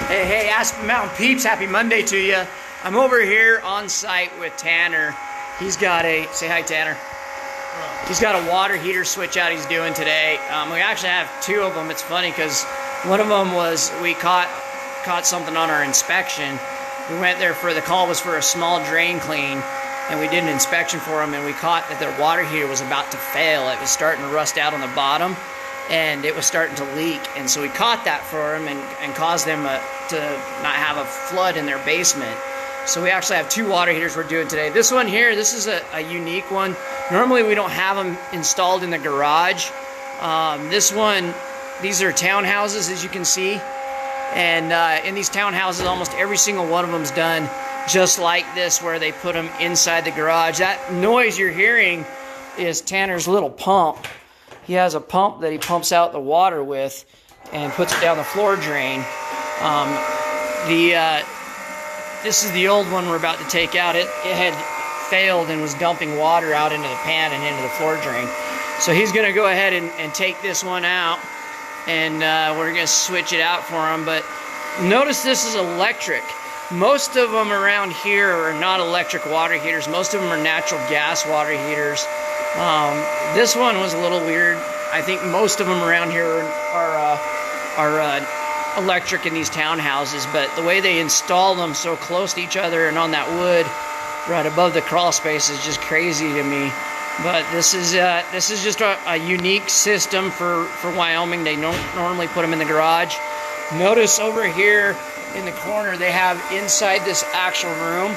Hey, Aspen Mountain peeps, happy Monday to you. I'm over here on site with Tanner. He's got say hi, Tanner. He's got a water heater switch out he's doing today. We actually have two of them. It's funny because one of them was, we caught something on our inspection. We went there the call was for a small drain clean, and we did an inspection for them, and we caught that their water heater was about to fail. It was starting to rust out on the bottom, and it was starting to leak. And so we caught that for them and caused them to not have a flood in their basement. So we actually have two water heaters we're doing today. This one here, this is a unique one. Normally we don't have them installed in the garage. This one, these are townhouses, as you can see. And in these townhouses, almost every single one of them is done just like this, where they put them inside the garage. That noise you're hearing is Tanner's little pump. He has a pump that he pumps out the water with and puts it down the floor drain. This is the old one we're about to take out. It had failed and was dumping water out into the pan and into the floor drain. So he's going to go ahead and take this one out, and we're going to switch it out for him. But notice this is electric. Most of them around here are not electric water heaters. Most of them are natural gas water heaters. This one was a little weird. I think most of them around here are electric in these townhouses, but the way they install them so close to each other and on that wood right above the crawl space is just crazy to me. But this is just a unique system for Wyoming. They don't normally put them in the garage. Notice over here in the corner, they have inside this actual room,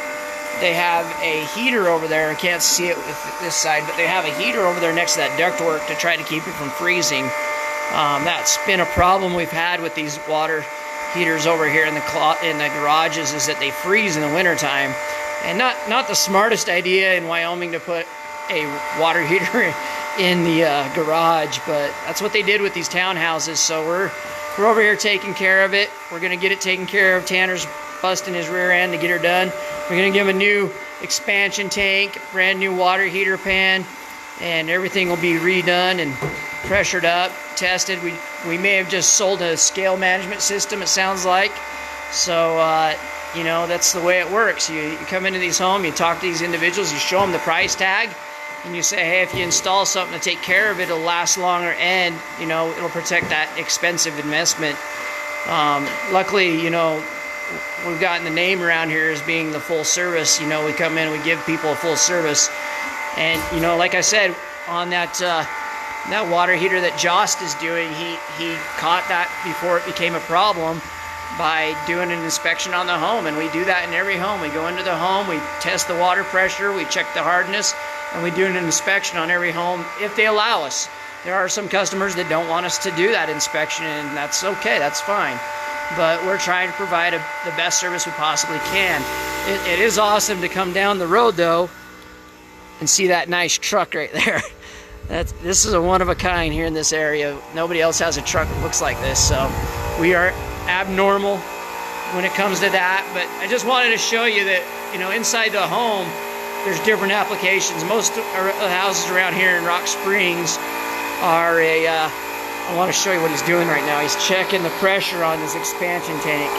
they have a heater over there. I can't see it with this side, but they have a heater over there next to that ductwork to try to keep it from freezing. That's been a problem we've had with these water heaters over here in the garages, is that they freeze in the wintertime. And not the smartest idea in Wyoming to put a water heater in the garage, but that's what they did with these townhouses. So we're over here taking care of it. We're going to get it taken care of. Tanner's busting his rear end to get her done. We're going to give him a new expansion tank, brand new water heater pan, and everything will be redone and pressured up, tested. We may have just sold a scale management system, it sounds like. So, you know, that's the way it works. You come into these homes, you talk to these individuals, you show them the price tag, and you say, hey, if you install something to take care of it, it'll last longer, and, you know, it'll protect that expensive investment. Luckily, you know, we've gotten the name around here as being the full service. You know, we come in, we give people a full service. And, you know, like I said, on that water heater that Jost is doing, he caught that before it became a problem by doing an inspection on the home. And we do that in every home. We go into the home, we test the water pressure, we check the hardness, and we do an inspection on every home if they allow us. There are some customers that don't want us to do that inspection, and that's okay, that's fine. But we're trying to provide the best service we possibly can. It is awesome to come down the road, though, and see that nice truck right there. This is a one-of-a-kind here in this area. Nobody else has a truck that looks like this, so we are abnormal when it comes to that. But I just wanted to show you that, you know, inside the home, there's different applications. Most of the houses around here in Rock Springs are I want to show you what he's doing right now. He's checking the pressure on this expansion tank.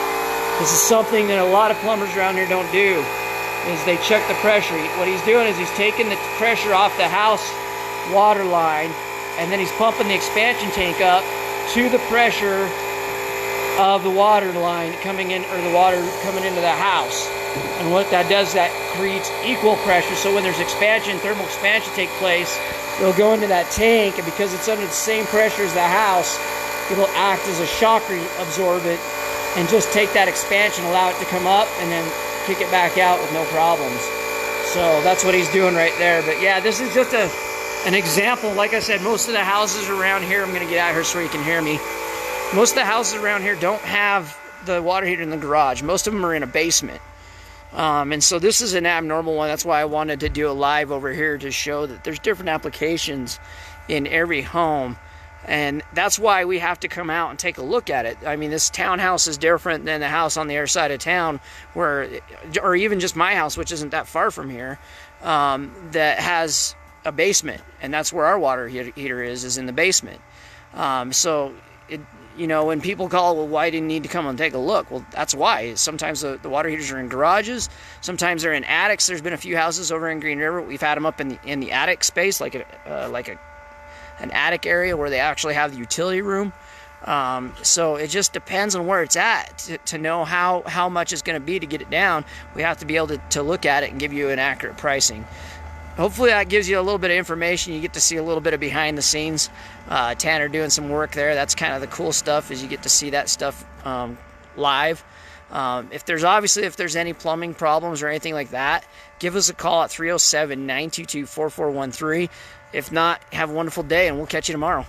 This is something that a lot of plumbers around here don't do, is they check the pressure. What he's doing is he's taking the pressure off the house water line, and then he's pumping the expansion tank up to the pressure of the water line coming in, or the water coming into the house. And what that does, that creates equal pressure. So when there's thermal expansion take place, it'll go into that tank, and because it's under the same pressure as the house, it'll act as a shock absorbent and just take that expansion, allow it to come up, and then kick it back out with no problems. So that's what he's doing right there. But yeah, this is just an example. Like I said, most of the houses around here, I'm going to get out here so you can hear me. Most of the houses around here don't have the water heater in the garage. Most of them are in a basement. And so this is an abnormal one. That's why I wanted to do a live over here to show that there's different applications in every home. And that's why we have to come out and take a look at it. I mean, this townhouse is different than the house on the other side of town, or even just my house, which isn't that far from here, that has a basement. And that's where our water heater is in the basement. So you know, when people call, well, why didn't you need to come and take a look? Well, that's why. Sometimes the water heaters are in garages. Sometimes they're in attics. There's been a few houses over in Green River. We've had them up in the attic space, like an attic area where they actually have the utility room. So it just depends on where it's at to know how much it's going to be to get it down. We have to be able to look at it and give you an accurate pricing. Hopefully that gives you a little bit of information. You get to see a little bit of behind the scenes. Tanner doing some work there. That's kind of the cool stuff, is you get to see that stuff live. If there's any plumbing problems or anything like that, give us a call at 307-922-4413. If not, have a wonderful day, and we'll catch you tomorrow.